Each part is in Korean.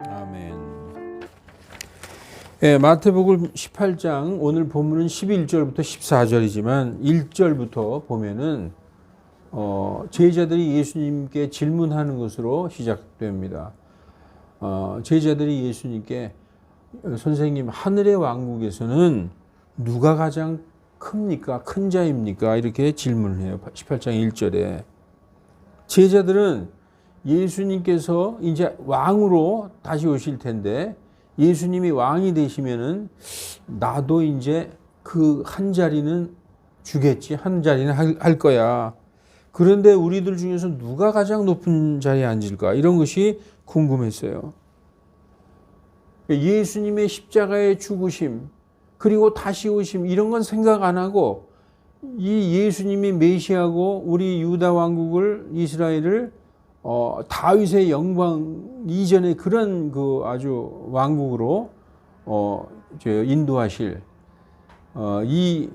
아멘. 예, 마태복음 18장 오늘 본문은 11절부터 14절이지만 1절부터 보면은 제자들이 예수님께 질문하는 것으로 시작됩니다. 제자들이 예수님께 선생님, 하늘의 왕국에서는 누가 가장 큽니까? 큰 자입니까? 이렇게 질문을 해요. 18장 1절에. 제자들은 예수님께서 이제 왕으로 다시 오실 텐데 예수님이 왕이 되시면은 나도 이제 그 한 자리는 주겠지. 한 자리는 할 거야. 그런데 우리들 중에서 누가 가장 높은 자리에 앉을까? 이런 것이 궁금했어요. 예수님의 십자가의 죽으심, 그리고 다시 오심, 이런 건 생각 안 하고 이 예수님이 메시아고 우리 유다 왕국을, 이스라엘을 다윗의 영광 이전의 그런 그 아주 왕국으로 인도하실 이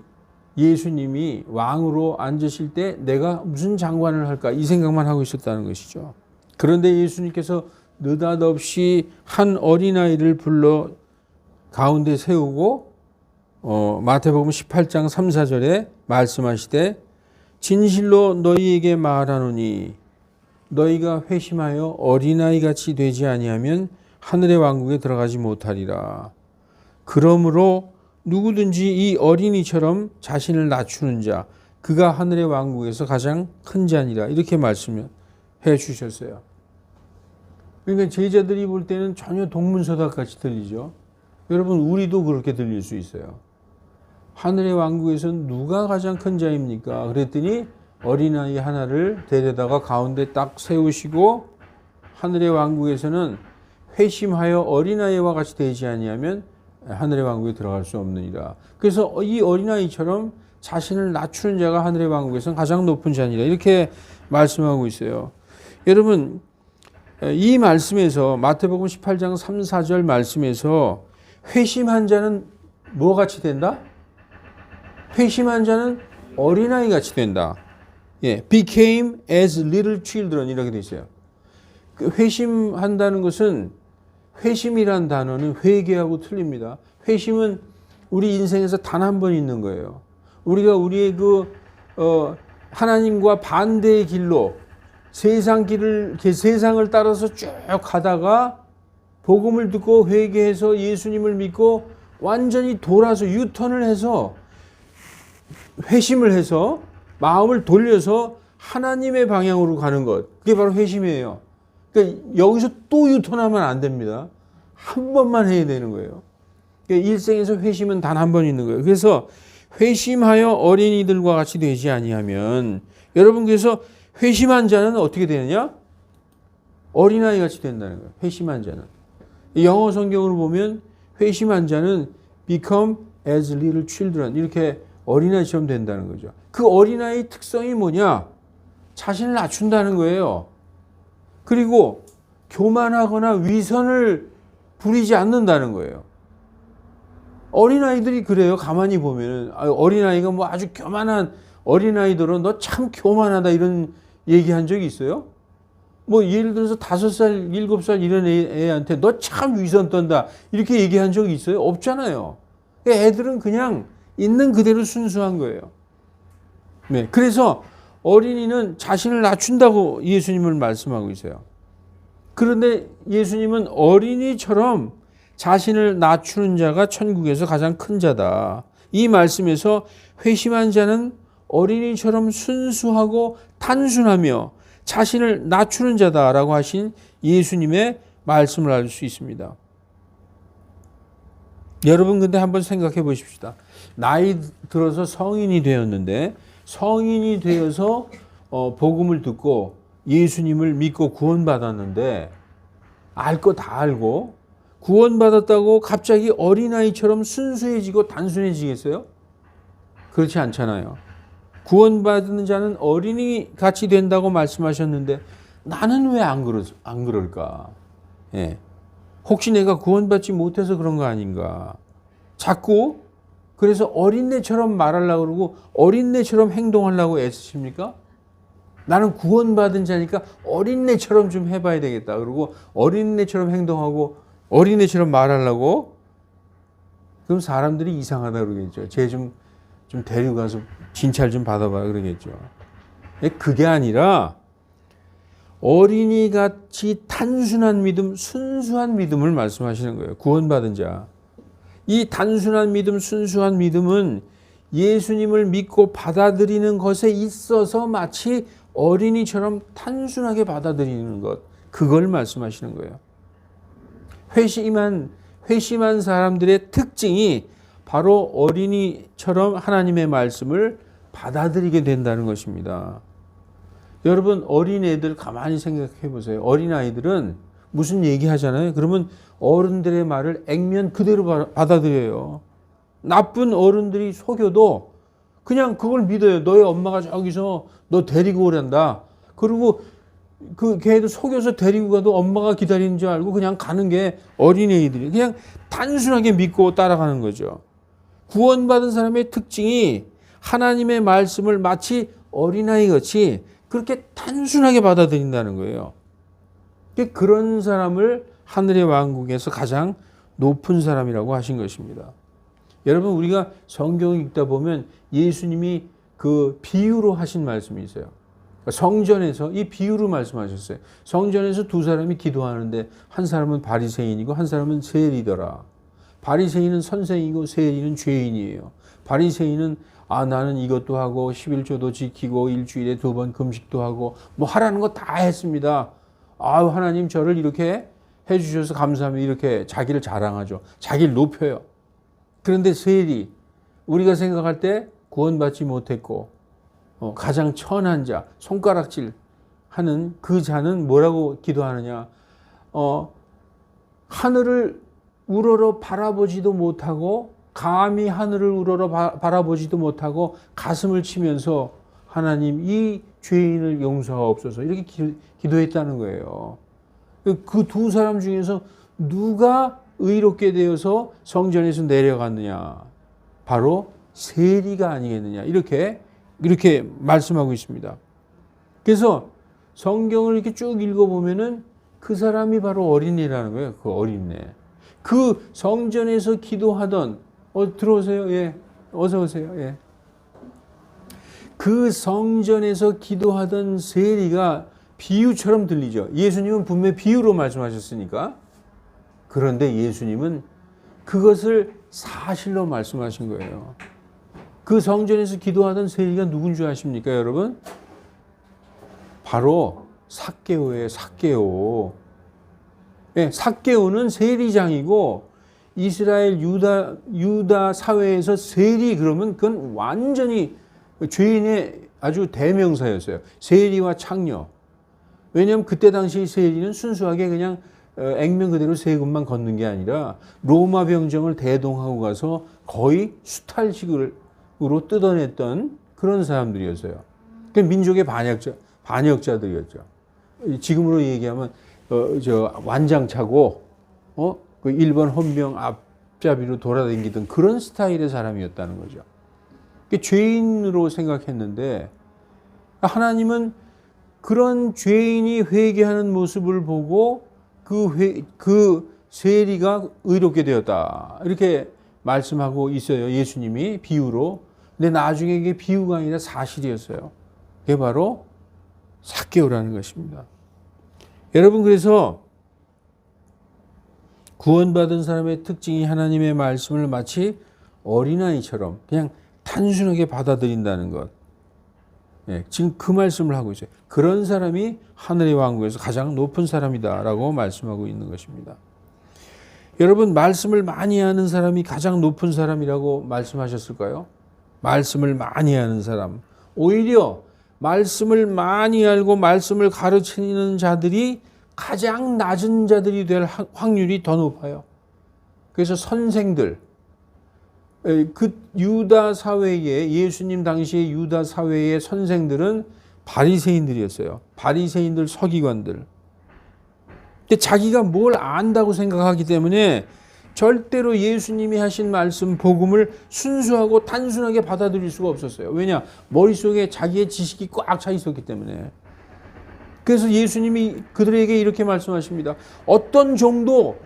예수님이 왕으로 앉으실 때 내가 무슨 장관을 할까, 이 생각만 하고 있었다는 것이죠. 그런데 예수님께서 느닷없이 한 어린아이를 불러 가운데 세우고 마태복음 18장 3, 4절에 말씀하시되 진실로 너희에게 말하노니 너희가 회심하여 어린아이같이 되지 아니하면 하늘의 왕국에 들어가지 못하리라. 그러므로 누구든지 이 어린이처럼 자신을 낮추는 자, 그가 하늘의 왕국에서 가장 큰 자니라. 이렇게 말씀해 주셨어요. 그러니까 제자들이 볼 때는 전혀 동문서답같이 들리죠. 여러분, 우리도 그렇게 들릴 수 있어요. 하늘의 왕국에서는 누가 가장 큰 자입니까? 그랬더니 어린아이 하나를 데려다가 가운데 딱 세우시고 하늘의 왕국에서는 회심하여 어린아이와 같이 되지 아니하면 하늘의 왕국에 들어갈 수 없느니라. 그래서 이 어린아이처럼 자신을 낮추는 자가 하늘의 왕국에서는 가장 높은 자니라. 이렇게 말씀하고 있어요. 여러분, 이 말씀에서 마태복음 18장 3, 4절 말씀에서 회심한 자는 뭐 같이 된다? 회심한 자는 어린아이 같이 된다. 예, became as little children 이렇게 돼 있어요. 회심한다는 것은, 회심이란 단어는 회개하고 틀립니다. 회심은 우리 인생에서 단 한 번 있는 거예요. 우리가 우리의 하나님과 반대의 길로 세상을 따라서 쭉 가다가 복음을 듣고 회개해서 예수님을 믿고 완전히 돌아서 유턴을 해서 회심을 해서 마음을 돌려서 하나님의 방향으로 가는 것, 그게 바로 회심이에요. 그러니까 여기서 또 유턴하면 안 됩니다. 한 번만 해야 되는 거예요. 그러니까 일생에서 회심은 단 한 번 있는 거예요. 그래서 회심하여 어린이들과 같이 되지 아니하면, 여러분, 그래서 회심한 자는 어떻게 되느냐? 어린아이 같이 된다는 거예요. 회심한 자는. 영어 성경으로 보면 회심한 자는 become as little children, 이렇게 어린아이처럼 된다는 거죠. 그 어린아이의 특성이 뭐냐? 자신을 낮춘다는 거예요. 그리고 교만하거나 위선을 부리지 않는다는 거예요. 어린아이들이 그래요. 가만히 보면은 어린아이가 뭐 아주 교만한 어린아이들은 너 참 교만하다 이런 얘기한 적이 있어요? 뭐 예를 들어서 5살, 7살 이런 애한테 너 참 위선 떤다 이렇게 얘기한 적이 있어요? 없잖아요. 애들은 그냥 있는 그대로 순수한 거예요. 네, 그래서 어린이는 자신을 낮춘다고 예수님을 말씀하고 있어요. 그런데 예수님은 어린이처럼 자신을 낮추는 자가 천국에서 가장 큰 자다. 이 말씀에서 회심한 자는 어린이처럼 순수하고 단순하며 자신을 낮추는 자다라고 하신 예수님의 말씀을 알 수 있습니다. 여러분, 근데 한번 생각해 보십시다. 나이 들어서 성인이 되었는데, 성인이 되어서 복음을 듣고 예수님을 믿고 구원받았는데, 알 거 다 알고 구원받았다고 갑자기 어린아이처럼 순수해지고 단순해지겠어요? 그렇지 않잖아요. 구원받는 자는 어린이 같이 된다고 말씀하셨는데 나는 왜 안 그럴까? 예. 혹시 내가 구원받지 못해서 그런 거 아닌가? 자꾸 그래서 어린애처럼 말하려고 그러고 어린애처럼 행동하려고 애쓰십니까? 나는 구원받은 자니까 어린애처럼 좀 해봐야 되겠다. 그리고 어린애처럼 행동하고 어린애처럼 말하려고. 그럼 사람들이 이상하다 그러겠죠. 쟤 좀 데려가서 진찰 좀 받아봐 그러겠죠. 그게 아니라 어린이같이 단순한 믿음, 순수한 믿음을 말씀하시는 거예요. 구원받은 자. 이 단순한 믿음, 순수한 믿음은 예수님을 믿고 받아들이는 것에 있어서 마치 어린이처럼 단순하게 받아들이는 것, 그걸 말씀하시는 거예요. 회심한 사람들의 특징이 바로 어린이처럼 하나님의 말씀을 받아들이게 된다는 것입니다. 여러분, 어린애들 가만히 생각해 보세요. 어린아이들은 무슨 얘기 하잖아요. 그러면 어른들의 말을 액면 그대로 받아들여요. 나쁜 어른들이 속여도 그냥 그걸 믿어요. 너의 엄마가 저기서 너 데리고 오란다. 그리고 그 걔도 속여서 데리고 가도 엄마가 기다리는 줄 알고 그냥 가는 게 어린애들이 그냥 단순하게 믿고 따라가는 거죠. 구원받은 사람의 특징이 하나님의 말씀을 마치 어린아이같이 그렇게 단순하게 받아들인다는 거예요. 그런 사람을 하늘의 왕국에서 가장 높은 사람이라고 하신 것입니다. 여러분, 우리가 성경을 읽다 보면 예수님이 그 비유로 하신 말씀이 있어요. 성전에서 이 비유로 말씀하셨어요. 성전에서 두 사람이 기도하는데 한 사람은 바리새인이고 한 사람은 세리더라. 바리새인은 선생이고 세리는 죄인이에요. 바리새인은 나는 이것도 하고 11조도 지키고 일주일에 2번 금식도 하고 뭐 하라는 거 다 했습니다. 하나님 저를 이렇게 해주셔서 감사합니다. 이렇게 자기를 자랑하죠. 자기를 높여요. 그런데 세리, 우리가 생각할 때 구원받지 못했고 가장 천한 자, 손가락질 하는 그 자는 뭐라고 기도하느냐. 하늘을 우러러 바라보지도 못하고 감히 하늘을 우러러 바라보지도 못하고 가슴을 치면서 하나님 이 죄인을 용서하옵소서 이렇게 기도했다는 거예요. 그 두 사람 중에서 누가 의롭게 되어서 성전에서 내려갔느냐. 바로 세리가 아니겠느냐. 이렇게 말씀하고 있습니다. 그래서 성경을 이렇게 쭉 읽어보면은 그 사람이 바로 어린이라는 거예요. 그 어린애. 그 성전에서 기도하던, 들어오세요. 예. 어서 오세요. 예. 그 성전에서 기도하던 세리가 비유처럼 들리죠. 예수님은 분명히 비유로 말씀하셨으니까. 그런데 예수님은 그것을 사실로 말씀하신 거예요. 그 성전에서 기도하던 세리가 누군 줄 아십니까, 여러분? 바로 삭개오예요, 삭개오. 네, 삭개오는 세리장이고 이스라엘 유다 사회에서 세리 그러면 그건 완전히 죄인의 아주 대명사였어요. 세리와 창녀. 왜냐하면 그때 당시 세리는 순수하게 그냥 액면 그대로 세금만 걷는 게 아니라 로마 병정을 대동하고 가서 거의 수탈식으로 뜯어냈던 그런 사람들이었어요. 그 민족의 반역자들이었죠. 지금으로 얘기하면 완장차고 그 일본 헌병 앞잡이로 돌아다니던 그런 스타일의 사람이었다는 거죠. 죄인으로 생각했는데 하나님은 그런 죄인이 회개하는 모습을 보고 그 세리가 의롭게 되었다. 이렇게 말씀하고 있어요. 예수님이 비유로. 근데 나중에 이게 비유가 아니라 사실이었어요. 그게 바로 삭개오라는 것입니다. 여러분, 그래서 구원받은 사람의 특징이 하나님의 말씀을 마치 어린아이처럼 그냥 단순하게 받아들인다는 것. 예, 지금 그 말씀을 하고 있어요. 그런 사람이 하늘의 왕국에서 가장 높은 사람이다라고 말씀하고 있는 것입니다. 여러분, 말씀을 많이 하는 사람이 가장 높은 사람이라고 말씀하셨을까요? 말씀을 많이 하는 사람. 오히려 말씀을 많이 알고 말씀을 가르치는 자들이 가장 낮은 자들이 될 확률이 더 높아요. 그래서 선생들, 그 유다 사회에, 예수님 당시의 유다 사회의 선생들은 바리새인들이었어요. 바리새인들, 서기관들. 근데 자기가 뭘 안다고 생각하기 때문에 절대로 예수님이 하신 말씀, 복음을 순수하고 단순하게 받아들일 수가 없었어요. 왜냐? 머릿속에 자기의 지식이 꽉 차 있었기 때문에. 그래서 예수님이 그들에게 이렇게 말씀하십니다. 어떤 종도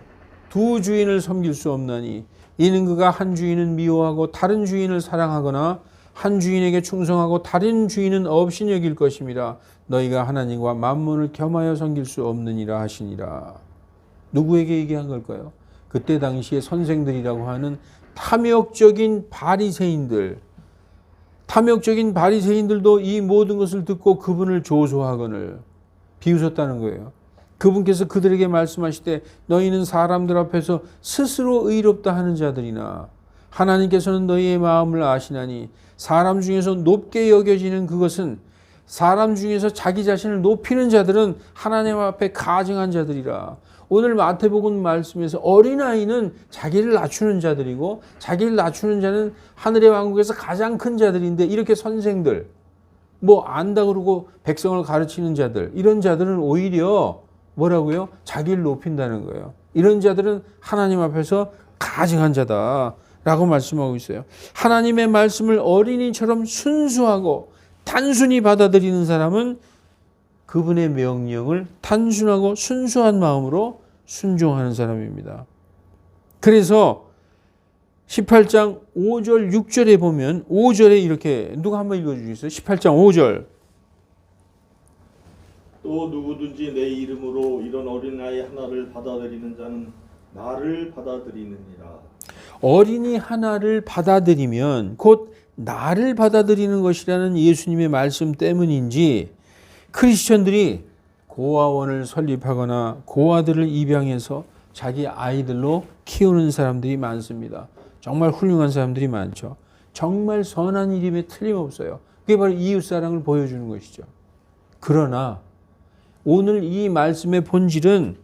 두 주인을 섬길 수 없나니 이는 그가 한 주인은 미워하고 다른 주인을 사랑하거나 한 주인에게 충성하고 다른 주인은 없이 여길 것임이라. 너희가 하나님과 만몬을 겸하여 섬길 수 없느니라 하시니라. 누구에게 얘기한 걸까요? 그때 당시에 선생들이라고 하는 탐욕적인 바리새인들도 이 모든 것을 듣고 그분을 조소하거늘 비웃었다는 거예요. 그분께서 그들에게 말씀하시되 너희는 사람들 앞에서 스스로 의롭다 하는 자들이나 하나님께서는 너희의 마음을 아시나니 사람 중에서 높게 여겨지는 그것은 사람 중에서 자기 자신을 높이는 자들은 하나님 앞에 가증한 자들이라. 오늘 마태복음 말씀에서 어린아이는 자기를 낮추는 자들이고 자기를 낮추는 자는 하늘의 왕국에서 가장 큰 자들인데 이렇게 선생들 뭐 안다 그러고 백성을 가르치는 자들 이런 자들은 오히려 뭐라고요? 자기를 높인다는 거예요. 이런 자들은 하나님 앞에서 가증한 자다라고 말씀하고 있어요. 하나님의 말씀을 어린이처럼 순수하고 단순히 받아들이는 사람은 그분의 명령을 단순하고 순수한 마음으로 순종하는 사람입니다. 그래서 18장 5절 6절에 보면 5절에 이렇게 누가 한번 읽어주시겠어요? 18장 5절 또 누구든지 내 이름으로 이런 어린아이 하나를 받아들이는 자는 나를 받아들이느니라. 어린이 하나를 받아들이면 곧 나를 받아들이는 것이라는 예수님의 말씀 때문인지 크리스천들이 고아원을 설립하거나 고아들을 입양해서 자기 아이들로 키우는 사람들이 많습니다. 정말 훌륭한 사람들이 많죠. 정말 선한 일임에 틀림없어요. 그게 바로 이웃사랑을 보여주는 것이죠. 그러나 오늘 이 말씀의 본질은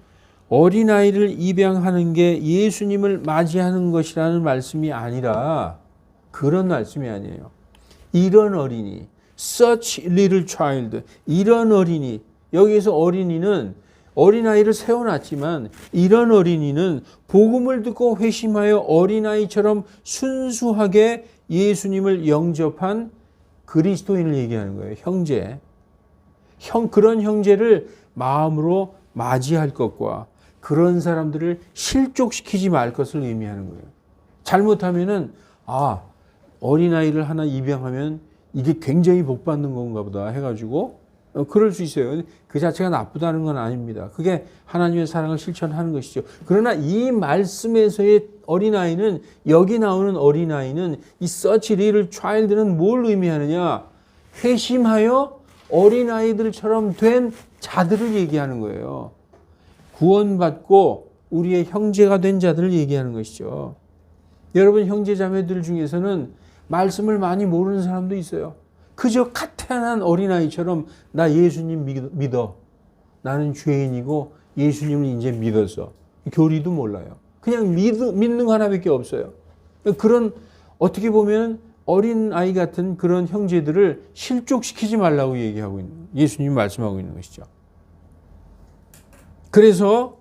어린아이를 입양하는 게 예수님을 맞이하는 것이라는 말씀이 아니라 그런 말씀이 아니에요. 이런 어린이, such little child, 이런 어린이, 여기에서 어린이는 어린아이를 세워놨지만 이런 어린이는 복음을 듣고 회심하여 어린아이처럼 순수하게 예수님을 영접한 그리스도인을 얘기하는 거예요. 형제. 그런 형제를 마음으로 맞이할 것과 그런 사람들을 실족시키지 말 것을 의미하는 거예요. 잘못하면은 어린아이를 하나 입양하면 이게 굉장히 복받는 건가 보다 해가지고 그럴 수 있어요. 그 자체가 나쁘다는 건 아닙니다. 그게 하나님의 사랑을 실천하는 것이죠. 그러나 이 말씀에서의 어린아이는 여기 나오는 어린아이는 이 such little child는 뭘 의미하느냐? 회심하여 어린아이들처럼 된 자들을 얘기하는 거예요. 구원받고 우리의 형제가 된 자들을 얘기하는 것이죠. 여러분 형제 자매들 중에서는 말씀을 많이 모르는 사람도 있어요. 그저 가태한 어린아이처럼 나 예수님 믿어. 나는 죄인이고 예수님을 이제 믿었어. 교리도 몰라요. 그냥 믿는 거 하나밖에 없어요. 그런 어떻게 보면 어린아이 같은 그런 형제들을 실족시키지 말라고 얘기하고 있는 예수님이 말씀하고 있는 것이죠. 그래서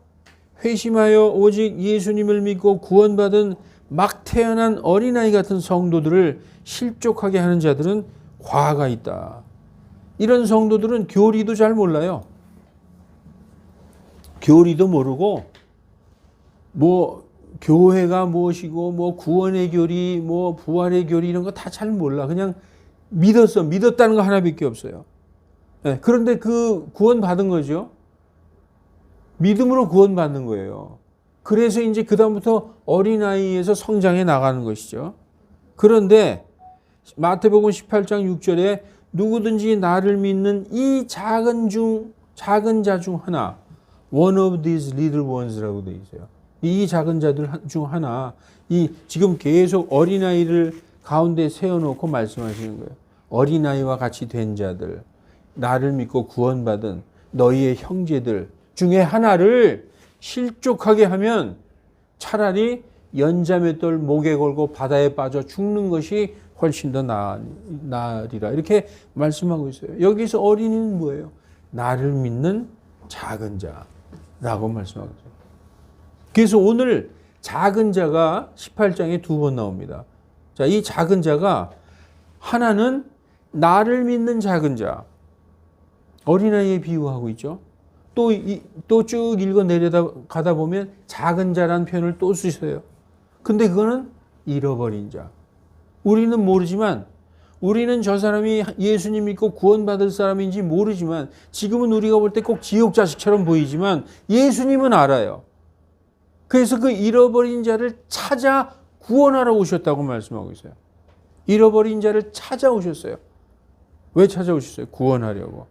회심하여 오직 예수님을 믿고 구원받은 막 태어난 어린아이 같은 성도들을 실족하게 하는 자들은 화가 있다. 이런 성도들은 교리도 잘 몰라요. 교리도 모르고 뭐 교회가 무엇이고 뭐 구원의 교리 뭐 부활의 교리 이런 거 다 잘 몰라. 그냥 믿었다는 거 하나밖에 없어요. 네, 그런데 그 구원 받은 거죠. 믿음으로 구원 받는 거예요. 그래서 이제 그다음부터 어린아이에서 성장해 나가는 것이죠. 그런데 마태복음 18장 6절에 누구든지 나를 믿는 이 작은 자 중 하나 one of these little ones라고 되어 있어요. 이 작은 자들 중 하나 이 지금 계속 어린아이를 가운데 세워놓고 말씀하시는 거예요. 어린아이와 같이 된 자들 나를 믿고 구원받은 너희의 형제들 중에 하나를 실족하게 하면 차라리 연자맷돌 목에 걸고 바다에 빠져 죽는 것이 훨씬 더 나으리라 이렇게 말씀하고 있어요. 여기서 어린이는 뭐예요? 나를 믿는 작은 자라고 말씀하고 있어요. 그래서 오늘 작은 자가 18장에 2번 나옵니다. 자, 이 작은 자가 하나는 나를 믿는 작은 자, 어린아이에 비유하고 있죠. 또 쭉 읽어 내려가다 보면 작은 자라는 표현을 또 쓰셔요. 근데 그거는 잃어버린 자. 우리는 모르지만, 우리는 저 사람이 예수님 믿고 구원받을 사람인지 모르지만, 지금은 우리가 볼 때 꼭 지옥 자식처럼 보이지만 예수님은 알아요. 그래서 그 잃어버린 자를 찾아 구원하러 오셨다고 말씀하고 있어요. 잃어버린 자를 찾아오셨어요. 왜 찾아오셨어요? 구원하려고.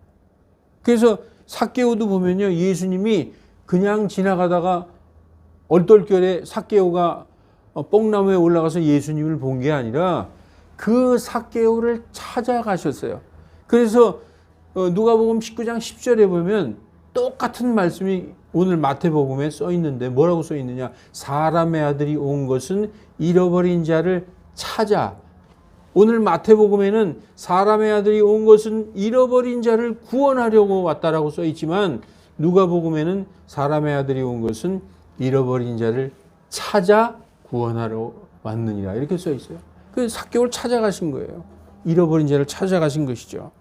그래서 삭개오도 보면요, 예수님이 그냥 지나가다가 얼떨결에 삭개오가 뽕나무에 올라가서 예수님을 본 게 아니라 그 삭개오를 찾아가셨어요. 그래서 누가복음 19장 10절에 보면 똑같은 말씀이 오늘 마태복음에 써 있는데 뭐라고 써 있느냐? 사람의 아들이 온 것은 잃어버린 자를 찾아. 오늘 마태복음에는 사람의 아들이 온 것은 잃어버린 자를 구원하려고 왔다라고 써 있지만, 누가복음에는 사람의 아들이 온 것은 잃어버린 자를 찾아 구원하러 왔느니라 이렇게 써 있어요. 그 삭개오를 찾아가신 거예요. 잃어버린 자를 찾아가신 것이죠.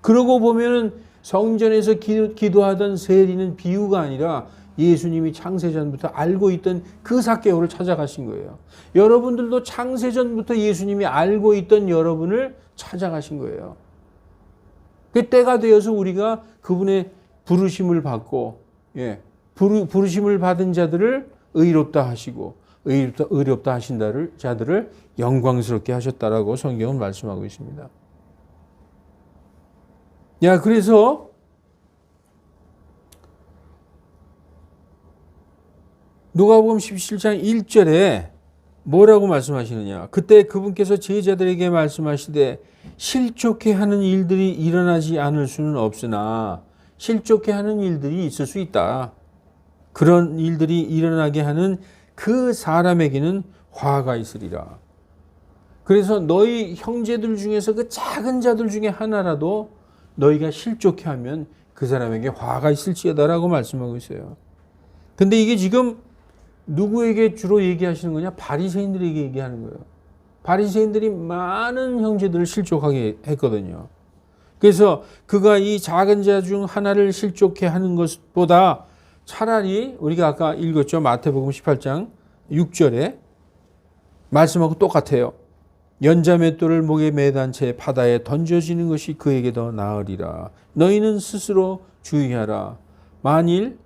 그러고 보면은 성전에서 기도하던 세리는 비유가 아니라 예수님이 창세전부터 알고 있던 그 삭개오를 찾아가신 거예요. 여러분들도 창세전부터 예수님이 알고 있던 여러분을 찾아가신 거예요. 그 때가 되어서 우리가 그분의 부르심을 받고, 부르심을 받은 자들을 의롭다 하시고, 의롭다 하신 자들을 영광스럽게 하셨다라고 성경은 말씀하고 있습니다. 그래서 누가복음 17장 1절에 뭐라고 말씀하시느냐? 그때 그분께서 제자들에게 말씀하시되 실족해 하는 일들이 일어나지 않을 수는 없으나 실족해 하는 일들이 있을 수 있다. 그런 일들이 일어나게 하는 그 사람에게는 화가 있으리라. 그래서 너희 형제들 중에서 그 작은 자들 중에 하나라도 너희가 실족해 하면 그 사람에게 화가 있을지어다라고 말씀하고 있어요. 근데 이게 지금 누구에게 주로 얘기하시는 거냐? 바리새인들에게 얘기하는 거예요. 바리새인들이 많은 형제들을 실족하게 했거든요. 그래서 그가 이 작은 자 중 하나를 실족해 하는 것보다 차라리 우리가 아까 읽었죠. 마태복음 18장 6절에 말씀하고 똑같아요. 연자맷돌을 목에 매단 채 바다에 던져지는 것이 그에게 더 나으리라. 너희는 스스로 주의하라. 만일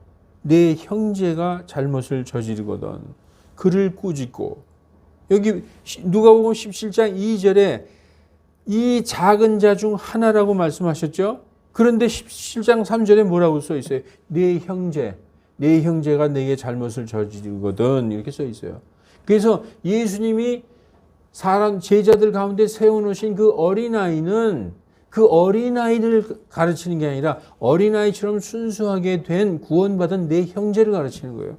내 형제가 잘못을 저지르거든 그를 꾸짖고, 여기 누가복음 17장 2절에 이 작은 자 중 하나라고 말씀하셨죠. 그런데 17장 3절에 뭐라고 써 있어요? 내 형제가 내게 잘못을 저지르거든 이렇게 써 있어요. 그래서 예수님이 제자들 가운데 세워놓으신 그 어린아이는 그 어린아이를 가르치는 게 아니라 어린아이처럼 순수하게 된 구원받은 내 형제를 가르치는 거예요.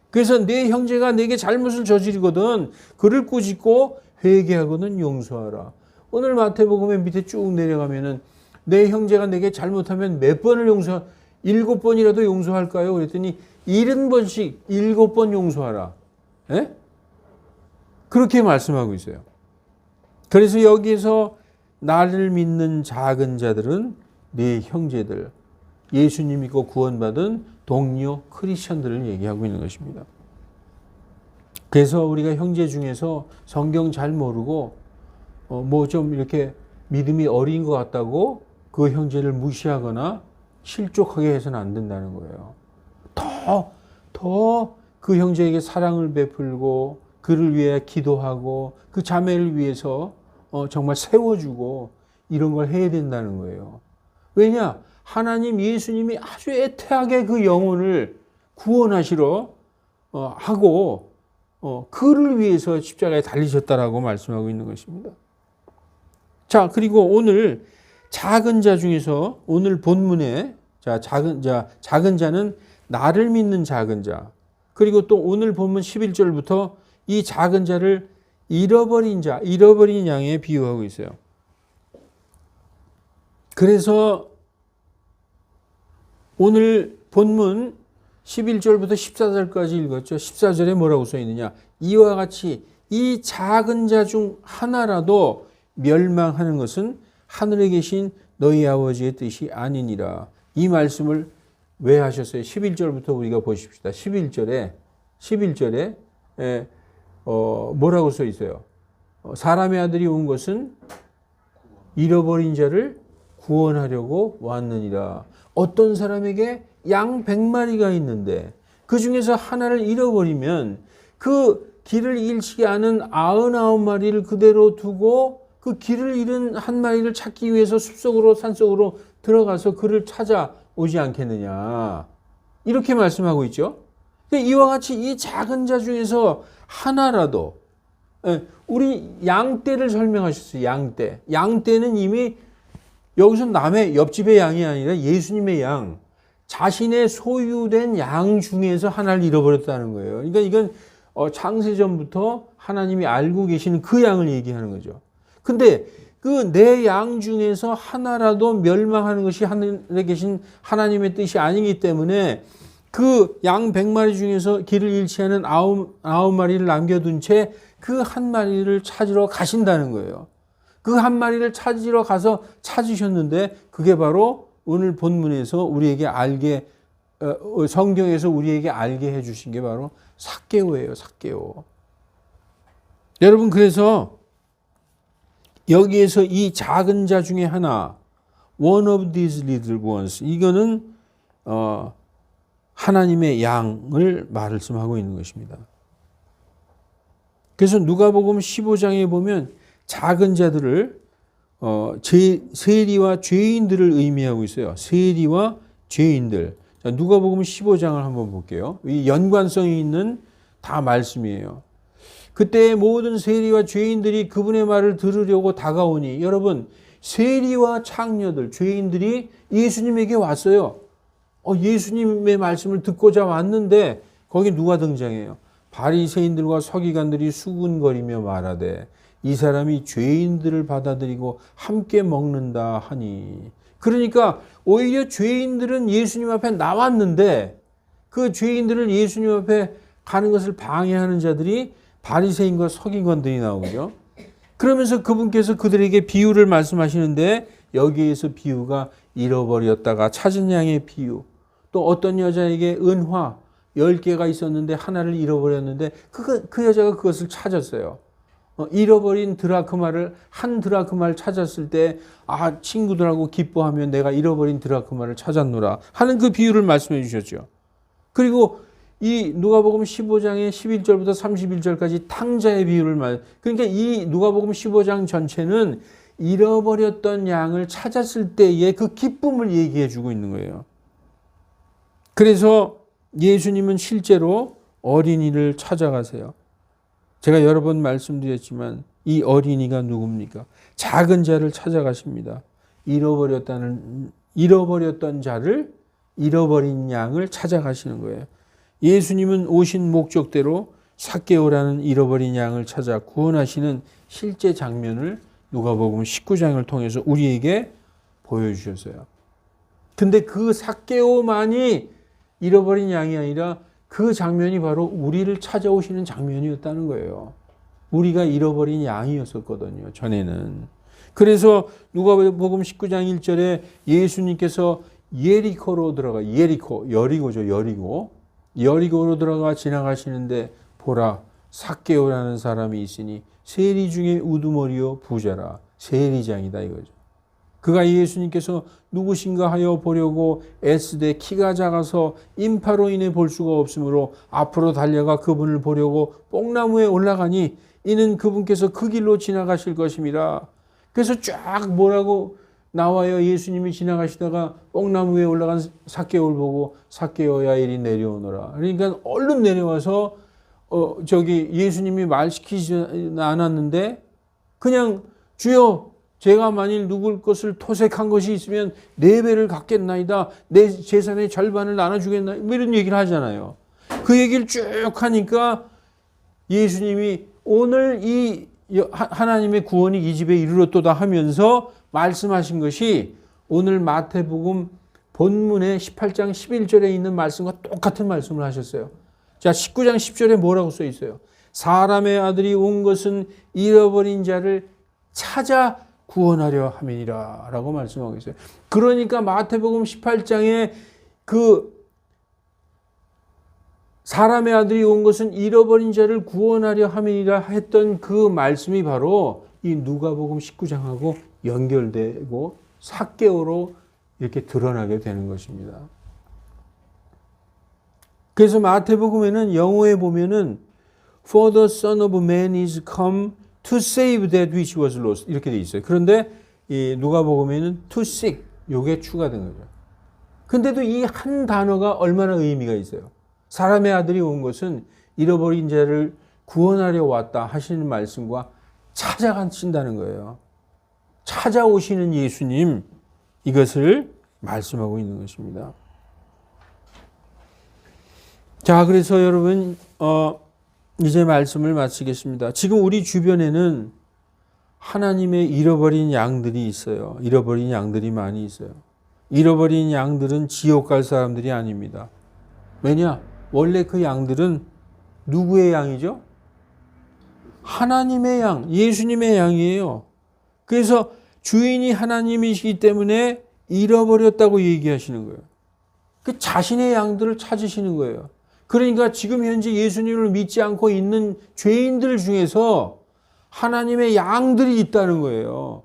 그래서 내 형제가 내게 잘못을 저지르거든 그를 꾸짖고 회개하거든 용서하라. 오늘 마태복음의 밑에 쭉 내려가면은 내 형제가 내게 잘못하면 몇 번을 7번이라도 용서할까요? 그랬더니 70번씩 7번 용서하라. 예? 그렇게 말씀하고 있어요. 그래서 여기에서 나를 믿는 작은 자들은 내 형제들, 예수님 믿고 구원받은 동료 크리스천들을 얘기하고 있는 것입니다. 그래서 우리가 형제 중에서 성경 잘 모르고 뭐 좀 이렇게 믿음이 어린 것 같다고 그 형제를 무시하거나 실족하게 해서는 안 된다는 거예요. 더 그 형제에게 사랑을 베풀고 그를 위해 기도하고 그 자매를 위해서 정말 세워주고 이런 걸 해야 된다는 거예요. 왜냐? 하나님 예수님이 아주 애타게 그 영혼을 구원하시러 하고 그를 위해서 십자가에 달리셨다라고 말씀하고 있는 것입니다. 자, 그리고 오늘 작은 자 중에서 오늘 본문에 작은 자는 나를 믿는 작은 자, 그리고 또 오늘 본문 11절부터 이 작은 자를 잃어버린 양에 비유하고 있어요. 그래서 오늘 본문 11절부터 14절까지 읽었죠. 14절에 뭐라고 써 있느냐. 이와 같이 이 작은 자 중 하나라도 멸망하는 것은 하늘에 계신 너희 아버지의 뜻이 아니니라. 이 말씀을 왜 하셨어요? 11절부터 우리가 보십시다. 11절에 뭐라고 써 있어요? 사람의 아들이 온 것은 잃어버린 자를 구원하려고 왔느니라. 어떤 사람에게 양 100마리가 있는데 그 중에서 하나를 잃어버리면 그 길을 잃지 않은 99마리를 그대로 두고 그 길을 잃은 한 마리를 찾기 위해서 숲속으로 산속으로 들어가서 그를 찾아오지 않겠느냐. 이렇게 말씀하고 있죠. 이와 같이 이 작은 자 중에서 하나라도, 우리 양떼를 설명하셨어요. 양떼. 양떼는 이미 여기서 남의 옆집의 양이 아니라 예수님의 양, 자신의 소유된 양 중에서 하나를 잃어버렸다는 거예요. 그러니까 이건 창세전부터 하나님이 알고 계시는 그 양을 얘기하는 거죠. 근데 그 내 양 중에서 하나라도 멸망하는 것이 하늘에 계신 하나님의 뜻이 아니기 때문에 그 양 100마리 중에서 길을 잃지 않은 9마리를 남겨둔 채 그 한 마리를 찾으러 가신다는 거예요. 그 한 마리를 찾으러 가서 찾으셨는데 그게 바로 오늘 본문에서 우리에게 성경에서 우리에게 알게 해주신 게 바로 삭개오예요. 삭개오. 여러분, 그래서 여기에서 이 작은 자 중에 하나, one of these little ones, 이거는 하나님의 양을 말씀하고 있는 것입니다. 그래서 누가복음 15장에 보면 작은 자들을 세리와 죄인들을 의미하고 있어요. 세리와 죄인들. 자, 누가복음 15장을 한번 볼게요. 이 연관성이 있는 다 말씀이에요. 그때 모든 세리와 죄인들이 그분의 말을 들으려고 다가오니, 여러분, 세리와 창녀들, 죄인들이 예수님에게 왔어요. 예수님의 말씀을 듣고자 왔는데 거기 누가 등장해요? 바리새인들과 서기관들이 수군거리며 말하되 이 사람이 죄인들을 받아들이고 함께 먹는다 하니. 그러니까 오히려 죄인들은 예수님 앞에 나왔는데 그 죄인들을 예수님 앞에 가는 것을 방해하는 자들이 바리새인과 서기관들이 나오죠. 그러면서 그분께서 그들에게 비유를 말씀하시는데 여기에서 비유가 잃어버렸다가 찾은 양의 비유, 또 어떤 여자에게 은화 10개가 있었는데 하나를 잃어버렸는데 그 여자가 그것을 찾았어요. 잃어버린 한 드라크마를 찾았을 때 친구들하고 기뻐하며 내가 잃어버린 드라크마를 찾았노라 하는 그 비유를 말씀해 주셨죠. 그리고 이 누가복음 15장의 11절부터 31절까지 탕자의 비유를 그러니까 이 누가복음 15장 전체는 잃어버렸던 양을 찾았을 때의 그 기쁨을 얘기해 주고 있는 거예요. 그래서 예수님은 실제로 어린이를 찾아가세요. 제가 여러 번 말씀드렸지만 이 어린이가 누굽니까? 작은 자를 찾아가십니다. 잃어버렸던 자를, 잃어버린 양을 찾아가시는 거예요. 예수님은 오신 목적대로 삭개오라는 잃어버린 양을 찾아 구원하시는 실제 장면을 누가복음 19장을 통해서 우리에게 보여주셨어요. 근데 그 삭개오만이 잃어버린 양이 아니라 그 장면이 바로 우리를 찾아오시는 장면이었다는 거예요. 우리가 잃어버린 양이었었거든요, 전에는. 그래서 누가복음 19장 1절에 예수님께서 여리고로 들어가 지나가시는데 보라, 삭개오라는 사람이 있으니 세리 중에 우두머리요 부자라. 세리장이다 이거죠. 그가 예수님께서 누구신가 하여 보려고 애쓰되 키가 작아서 인파로 인해 볼 수가 없으므로 앞으로 달려가 그분을 보려고 뽕나무에 올라가니 이는 그분께서 그 길로 지나가실 것임이라. 그래서 쫙 뭐라고 나와요. 예수님이 지나가시다가 뽕나무 위에 올라간 삭개오를 보고 삭개오야 이리 내려오너라. 그러니까 얼른 내려와서 예수님이 말 시키지 않았는데 그냥 주여 제가 만일 누굴 것을 토색한 것이 있으면 4배를 갚겠나이다. 내 재산의 절반을 나눠주겠나. 이런 얘기를 하잖아요. 그 얘기를 쭉 하니까 예수님이 오늘 이 하나님의 구원이 이 집에 이르렀도다 하면서 말씀하신 것이 오늘 마태복음 본문의 18장 11절에 있는 말씀과 똑같은 말씀을 하셨어요. 자, 19장 10절에 뭐라고 써 있어요? 사람의 아들이 온 것은 잃어버린 자를 찾아 구원하려 함이니라 라고 말씀하고 있어요. 그러니까 마태복음 18장에 그 사람의 아들이 온 것은 잃어버린 자를 구원하려 함이니라 했던 그 말씀이 바로 이 누가복음 19장하고 연결되고 사개오로 이렇게 드러나게 되는 것입니다. 그래서 마태복음에는 영어에 보면은 For the Son of Man is come to save that which was lost 이렇게 돼 있어요. 그런데 이 누가복음에는 to seek 요게 추가된 거죠. 근데도 이 한 단어가 얼마나 의미가 있어요. 사람의 아들이 온 것은 잃어버린 자를 구원하려 왔다 하시는 말씀과 찾아가신다는 거예요. 찾아오시는 예수님 이것을 말씀하고 있는 것입니다. 자, 그래서 여러분 이제 말씀을 마치겠습니다. 지금 우리 주변에는 하나님의 잃어버린 양들이 있어요. 잃어버린 양들이 많이 있어요. 잃어버린 양들은 지옥 갈 사람들이 아닙니다. 왜냐? 원래 그 양들은 누구의 양이죠? 하나님의 양, 예수님의 양이에요. 그래서 주인이 하나님이시기 때문에 잃어버렸다고 얘기하시는 거예요. 그 자신의 양들을 찾으시는 거예요. 그러니까 지금 현재 예수님을 믿지 않고 있는 죄인들 중에서 하나님의 양들이 있다는 거예요.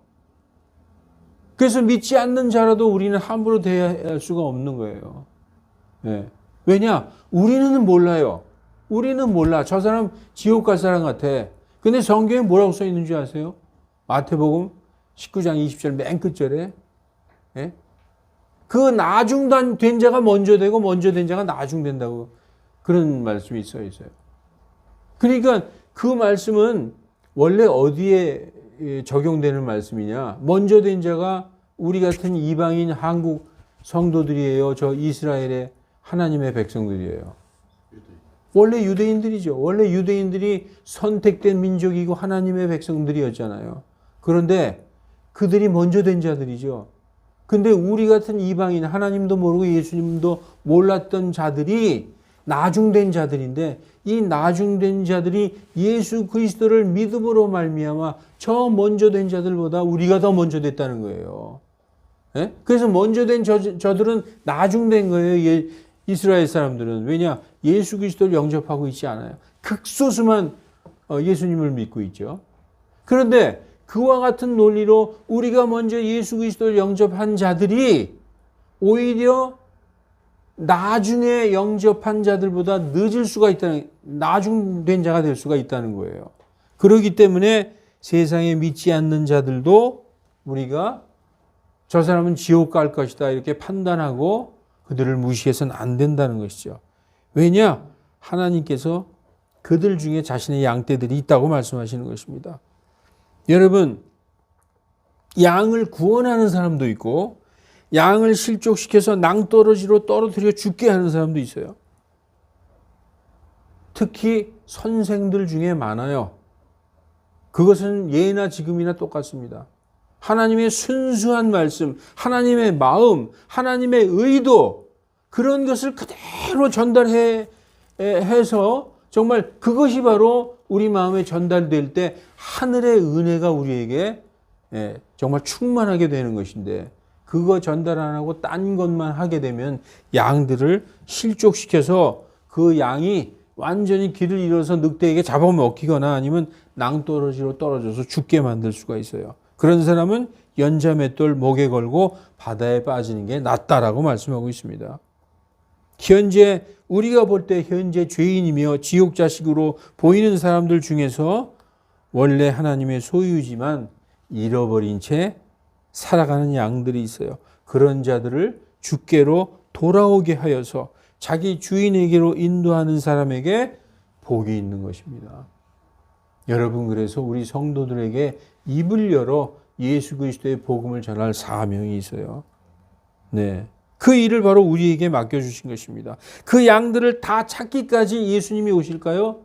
그래서 믿지 않는 자라도 우리는 함부로 대할 수가 없는 거예요. 네. 왜냐? 우리는 몰라요. 우리는 몰라. 저 사람 지옥 갈 사람 같아. 근데 성경에 뭐라고 써 있는 줄 아세요? 마태복음 19장 20절 맨 끝절에 네? 그 나중된 자가 먼저 되고 먼저 된 자가 나중된다고 그런 말씀이 써 있어요. 그러니까 그 말씀은 원래 어디에 적용되는 말씀이냐? 먼저 된 자가 우리 같은 이방인 한국 성도들이에요. 저 이스라엘의 하나님의 백성들이에요. 원래 유대인들이죠. 원래 유대인들이 선택된 민족이고 하나님의 백성들이었잖아요. 그런데 그들이 먼저 된 자들이죠. 근데 우리 같은 이방인, 하나님도 모르고 예수님도 몰랐던 자들이 나중된 자들인데 이 나중된 자들이 예수 그리스도를 믿음으로 말미암아 저 먼저 된 자들보다 우리가 더 먼저 됐다는 거예요. 네? 그래서 먼저 된 저들은 나중된 거예요. 이스라엘 사람들은. 왜냐? 예수 그리스도를 영접하고 있지 않아요. 극소수만 예수님을 믿고 있죠. 그런데 그와 같은 논리로 우리가 먼저 예수 그리스도를 영접한 자들이 오히려 나중에 영접한 자들보다 늦을 수가 있다는, 나중된 자가 될 수가 있다는 거예요. 그렇기 때문에 세상에 믿지 않는 자들도 우리가 저 사람은 지옥 갈 것이다 이렇게 판단하고 그들을 무시해서는 안 된다는 것이죠. 왜냐? 하나님께서 그들 중에 자신의 양떼들이 있다고 말씀하시는 것입니다. 여러분, 양을 구원하는 사람도 있고 양을 실족시켜서 낭떠러지로 떨어뜨려 죽게 하는 사람도 있어요. 특히 선생들 중에 많아요. 그것은 예나 지금이나 똑같습니다. 하나님의 순수한 말씀, 하나님의 마음, 하나님의 의도 그런 것을 그대로 전달해서 정말 그것이 바로 우리 마음에 전달될 때 하늘의 은혜가 우리에게 정말 충만하게 되는 것인데 그거 전달 안 하고 딴 것만 하게 되면 양들을 실족시켜서 그 양이 완전히 길을 잃어서 늑대에게 잡아먹히거나 아니면 낭떠러지로 떨어져서 죽게 만들 수가 있어요. 그런 사람은 연자맷돌 목에 걸고 바다에 빠지는 게 낫다라고 말씀하고 있습니다. 현재 우리가 볼 때 현재 죄인이며 지옥 자식으로 보이는 사람들 중에서 원래 하나님의 소유지만 잃어버린 채 살아가는 양들이 있어요. 그런 자들을 주께로 돌아오게 하여서 자기 주인에게로 인도하는 사람에게 복이 있는 것입니다. 여러분, 그래서 우리 성도들에게 입을 열어 예수 그리스도의 복음을 전할 사명이 있어요. 네. 그 일을 바로 우리에게 맡겨주신 것입니다. 그 양들을 다 찾기까지 예수님이 오실까요?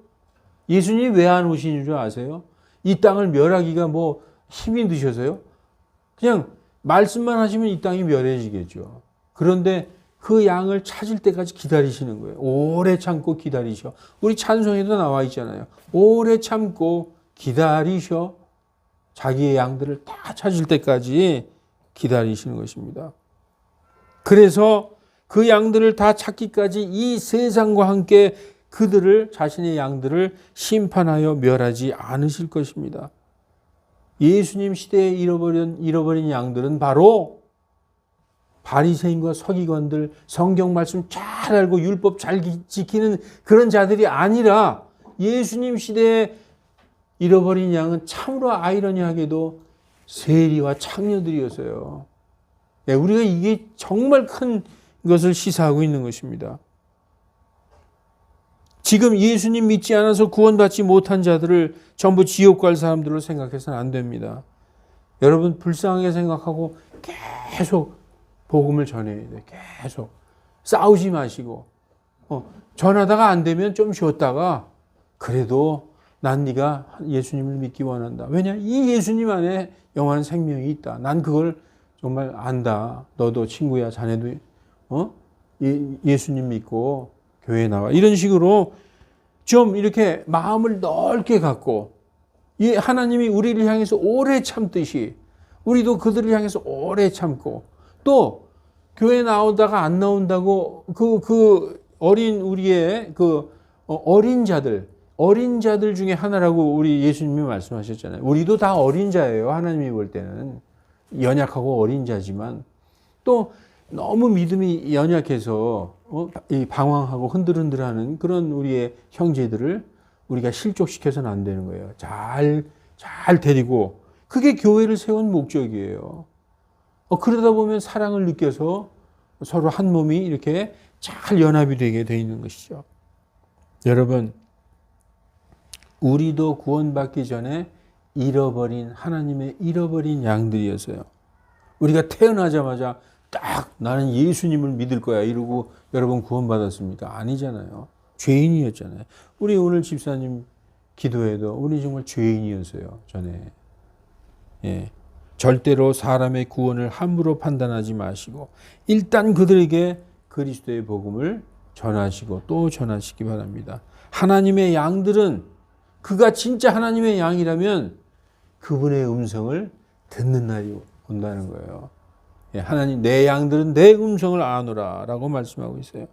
예수님이 왜 안 오시는 줄 아세요? 이 땅을 멸하기가 뭐 힘이 드셔서요? 그냥 말씀만 하시면 이 땅이 멸해지겠죠. 그런데 그 양을 찾을 때까지 기다리시는 거예요. 오래 참고 기다리셔. 우리 찬송에도 나와 있잖아요. 오래 참고 기다리셔. 자기의 양들을 다 찾을 때까지 기다리시는 것입니다. 그래서 그 양들을 다 찾기까지 이 세상과 함께 그들을, 자신의 양들을 심판하여 멸하지 않으실 것입니다. 예수님 시대에 잃어버린 양들은 바로 바리새인과 서기관들, 성경 말씀 잘 알고 율법 잘 지키는 그런 자들이 아니라 예수님 시대에 잃어버린 양은 참으로 아이러니하게도 세리와 창녀들이었어요. 우리가 이게 정말 큰 것을 시사하고 있는 것입니다. 지금 예수님 믿지 않아서 구원받지 못한 자들을 전부 지옥 갈 사람들로 생각해서는 안 됩니다. 여러분 불쌍하게 생각하고 계속 복음을 전해야 돼요. 계속 싸우지 마시고 전하다가 안 되면 좀 쉬었다가 그래도 난 네가 예수님을 믿기 원한다. 왜냐? 이 예수님 안에 영원한 생명이 있다. 난 그걸 정말 안다. 너도 친구야, 자네도 예수님 믿고 교회에 나와. 이런 식으로 좀 이렇게 마음을 넓게 갖고 하나님이 우리를 향해서 오래 참듯이 우리도 그들을 향해서 오래 참고 또 교회 나오다가 안 나온다고 그 어린 우리의 어린 자들 중에 하나라고 우리 예수님이 말씀하셨잖아요. 우리도 다 어린 자예요. 하나님이 볼 때는 연약하고 어린 자지만 또 너무 믿음이 연약해서 방황하고 흔들흔들하는 그런 우리의 형제들을 우리가 실족시켜서는 안 되는 거예요. 잘 데리고 그게 교회를 세운 목적이에요. 그러다 보면 사랑을 느껴서 서로 한 몸이 이렇게 잘 연합이 되게 돼 있는 것이죠. 여러분, 우리도 구원받기 전에 하나님의 잃어버린 양들이었어요. 우리가 태어나자마자 딱 나는 예수님을 믿을 거야 이러고 여러분 구원받았습니까? 아니잖아요. 죄인이었잖아요. 우리 오늘 집사님 기도회도 우리 정말 죄인이었어요. 전에. 절대로 사람의 구원을 함부로 판단하지 마시고 일단 그들에게 그리스도의 복음을 전하시고 또 전하시기 바랍니다. 하나님의 양들은 그가 진짜 하나님의 양이라면 그분의 음성을 듣는 날이 온다는 거예요. 하나님 내 양들은 내 음성을 아노라 라고 말씀하고 있어요.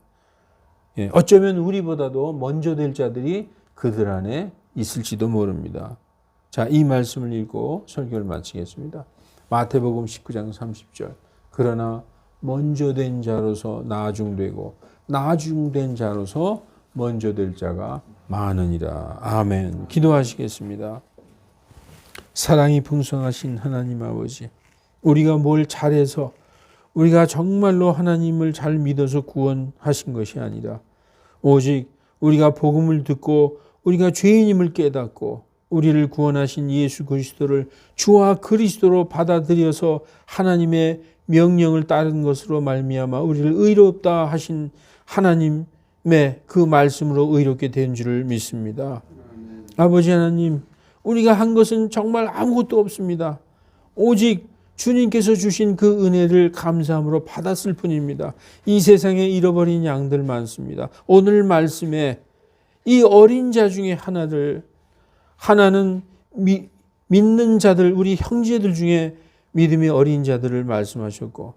어쩌면 우리보다도 먼저 될 자들이 그들 안에 있을지도 모릅니다. 자, 이 말씀을 읽고 설교를 마치겠습니다. 마태복음 19장 30절. 그러나 먼저 된 자로서 나중되고 나중된 자로서 먼저 될 자가 많으니라. 아멘. 기도하시겠습니다. 사랑이 풍성하신 하나님 아버지, 우리가 뭘 잘해서 우리가 정말로 하나님을 잘 믿어서 구원하신 것이 아니라 오직 우리가 복음을 듣고 우리가 죄인임을 깨닫고 우리를 구원하신 예수 그리스도를 주와 그리스도로 받아들여서 하나님의 명령을 따른 것으로 말미암아 우리를 의롭다 하신 하나님의 그 말씀으로 의롭게 된 줄을 믿습니다. 아버지 하나님, 우리가 한 것은 정말 아무것도 없습니다. 오직 주님께서 주신 그 은혜를 감사함으로 받았을 뿐입니다. 이 세상에 잃어버린 양들 많습니다. 오늘 말씀에 이 어린 자 중에 하나는 믿는 자들, 우리 형제들 중에 믿음의 어린 자들을 말씀하셨고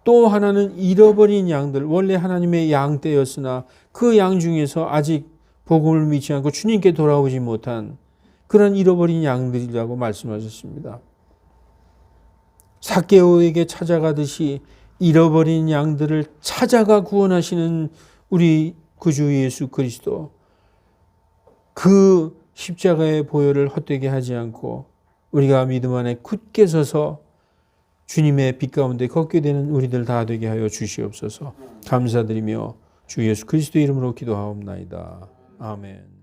또 하나는 잃어버린 양들, 원래 하나님의 양떼였으나 그 양 중에서 아직 복음을 믿지 않고 주님께 돌아오지 못한 그런 잃어버린 양들이라고 말씀하셨습니다. 삭개오에게 찾아가듯이 잃어버린 양들을 찾아가 구원하시는 우리 구주 예수 그리스도, 그 십자가의 보혈을 헛되게 하지 않고 우리가 믿음 안에 굳게 서서 주님의 빛 가운데 걷게 되는 우리들 다 되게 하여 주시옵소서. 감사드리며 주 예수 그리스도 이름으로 기도하옵나이다. 아멘.